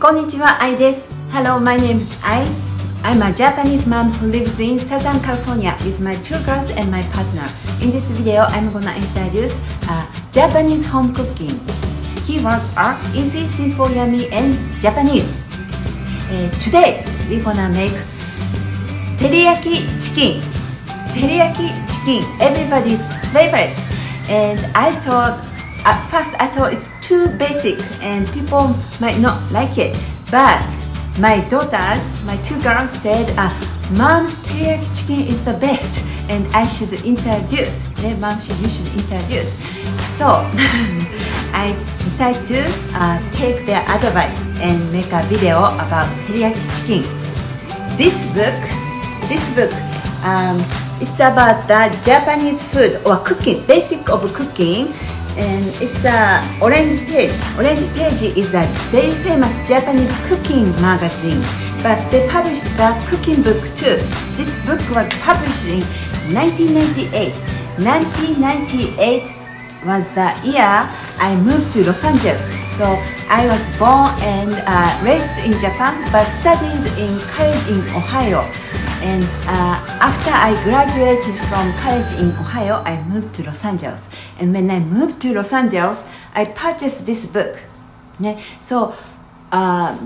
こんにちは、愛です。Hello, my name is Ai. I'm a Japanese mom who lives in Southern California with my two girls and my partner. In this video, I'm gonna introduce Japanese home cooking. Keywords are easy, simple, yummy, and Japanese. Today, we're gonna make teriyaki chicken. Teriyaki chicken, everybody's favorite. And I thought, at first I thought it's too basic and people might not like it. But my daughters, my two girls said, Mom's teriyaki chicken is the best and I should introduce. Mom, you should introduce. So I decided to take their advice and make a video about teriyaki chicken. This book, it's about the Japanese food or cooking, basic of cooking. And it's a orange page. Orange page is a very famous Japanese cooking magazine, but they published the cooking book too. This book was published in 1998. 1998 was the year I moved to Los Angeles. So I was born and raised in Japan, but studied in college in Ohio. And after I graduated from college in Ohio, I moved to Los Angeles. And when I moved to Los Angeles, I purchased this book. So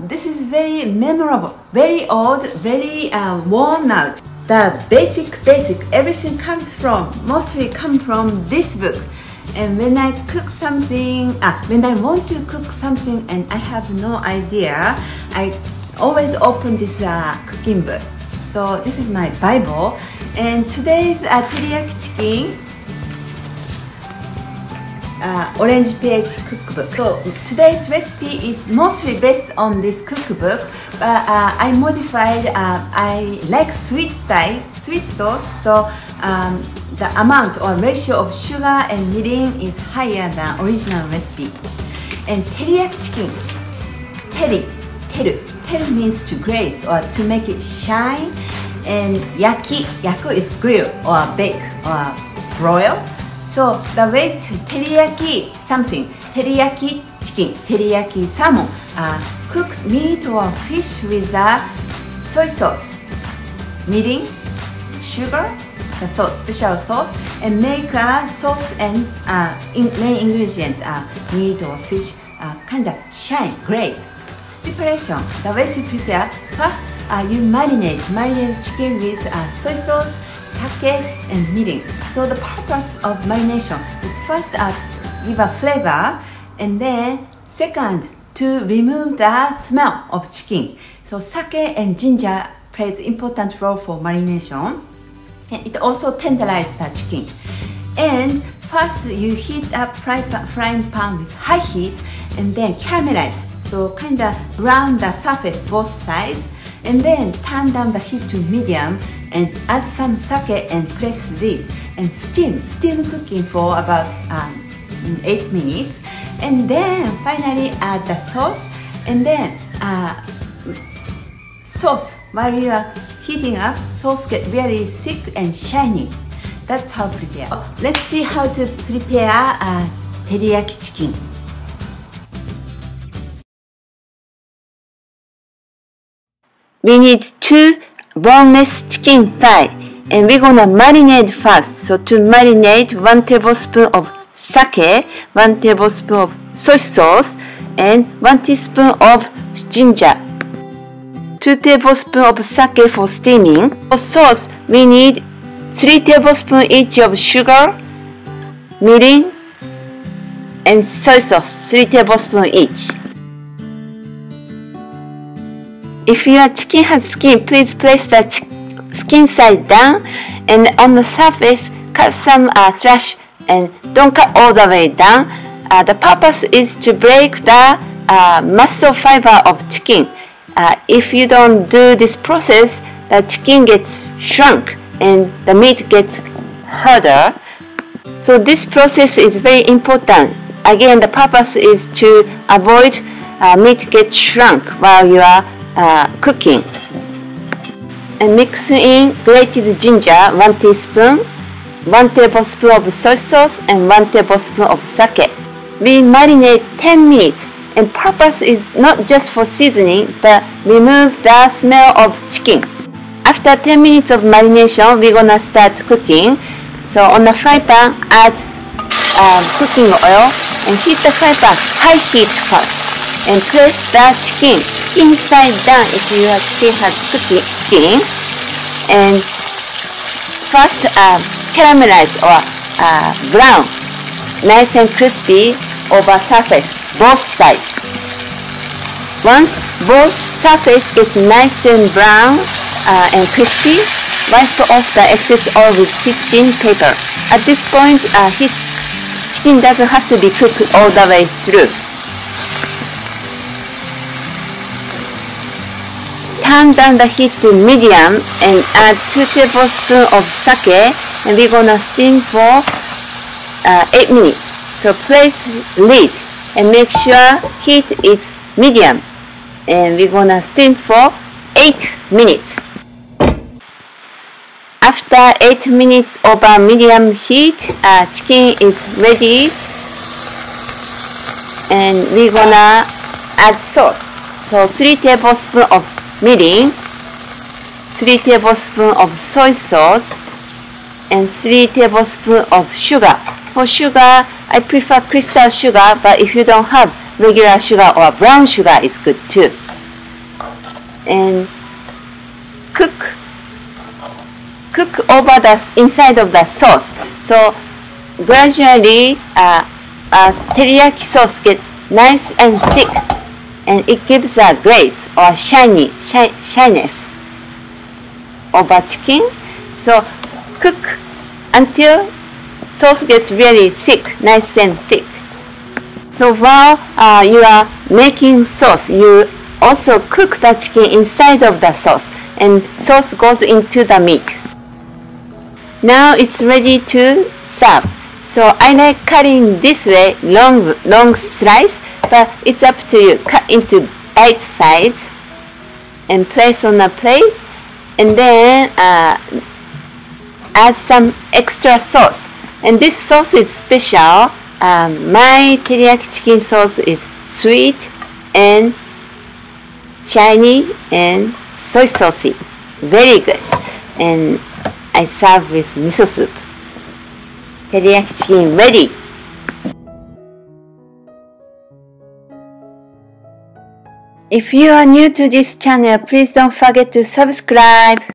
this is very memorable, very old, very worn out. The basic, everything mostly comes from this book. And when I cook something, when I want to cook something and I have no idea, I always open this cooking book. So this is my Bible, and today's teriyaki chicken orange page cookbook. So today's recipe is mostly based on this cookbook, but I modified. I like sweet sauce, so the amount or ratio of sugar and mirin is higher than original recipe. And teriyaki chicken, teru means to glaze or to make it shine, and yaku is grill or bake or broil. So the way to teriyaki something, teriyaki chicken, teriyaki salmon, cook meat or fish with a soy sauce, mirin, sugar, the sauce, special sauce, and make a sauce and main ingredient, meat or fish, kind of shine, glaze. Preparation. The way to prepare: first, you marinate chicken with soy sauce, sake, and mirin. So the purpose of marination is first give a flavor, and then second to remove the smell of chicken. So sake and ginger plays important role for marination, and it also tenderizes the chicken. And first you heat up frying pan with high heat, and then caramelize. So kind of brown the surface both sides, and then turn down the heat to medium and add some sake and press lid and steam cooking for about 8 minutes, and then finally add the sauce, and then sauce while you are heating up, sauce get really thick and shiny. That's how to prepare. Let's see how to prepare teriyaki chicken. We need 2 boneless chicken thigh, and we're gonna marinate first. So to marinate, 1 tablespoon of sake, 1 tablespoon of soy sauce, and 1 teaspoon of ginger. 2 tablespoons of sake for steaming. For sauce, we need 3 tablespoons each of sugar, mirin, and soy sauce, 3 tablespoons each. If your chicken has skin, please place the skin side down, and on the surface cut some slash, and don't cut all the way down. The purpose is to break the muscle fiber of chicken. If you don't do this process, the chicken gets shrunk and the meat gets harder. So this process is very important. Again, the purpose is to avoid meat gets shrunk while you are cooking. And mix in grated ginger 1 teaspoon, 1 tablespoon of soy sauce, and 1 tablespoon of sake. We marinate 10 minutes And purpose is not just for seasoning, but remove the smell of chicken. After 10 minutes of marination, we're gonna start cooking. So on the fry pan, add cooking oil and heat the fry pan high heat first. And place the chicken skin side down if your chicken has skin. And first caramelize or brown, nice and crispy over surface, both sides. Once both surface gets nice and brown and crispy, wipe off the excess oil with kitchen paper. At this point, chicken doesn't have to be cooked all the way through. Turn down the heat to medium and add 2 tablespoons of sake, and we're gonna steam for 8 minutes. So place lid and make sure heat is medium, and we're gonna steam for 8 minutes. After 8 minutes over medium heat, chicken is ready, and we're gonna add sauce. So 3 tablespoons of mirin, 3 tablespoons of soy sauce, and 3 tablespoons of sugar. For sugar, I prefer crystal sugar, but if you don't have regular sugar or brown sugar, it's good too. And cook over the inside of the sauce. So gradually, teriyaki sauce gets nice and thick, and it gives a glaze or shyness over chicken. So cook until sauce gets really thick, nice and thick. So while you are making sauce, you also cook the chicken inside of the sauce, and sauce goes into the meat. Now it's ready to serve. So I like cutting this way, long slice, but it's up to you. Cut into bite size and place on a plate, and then add some extra sauce. And this sauce is special. My teriyaki chicken sauce is sweet and shiny and soy saucy. Very good. And I serve with miso soup. Teriyaki chicken ready. If you are new to this channel, please don't forget to subscribe.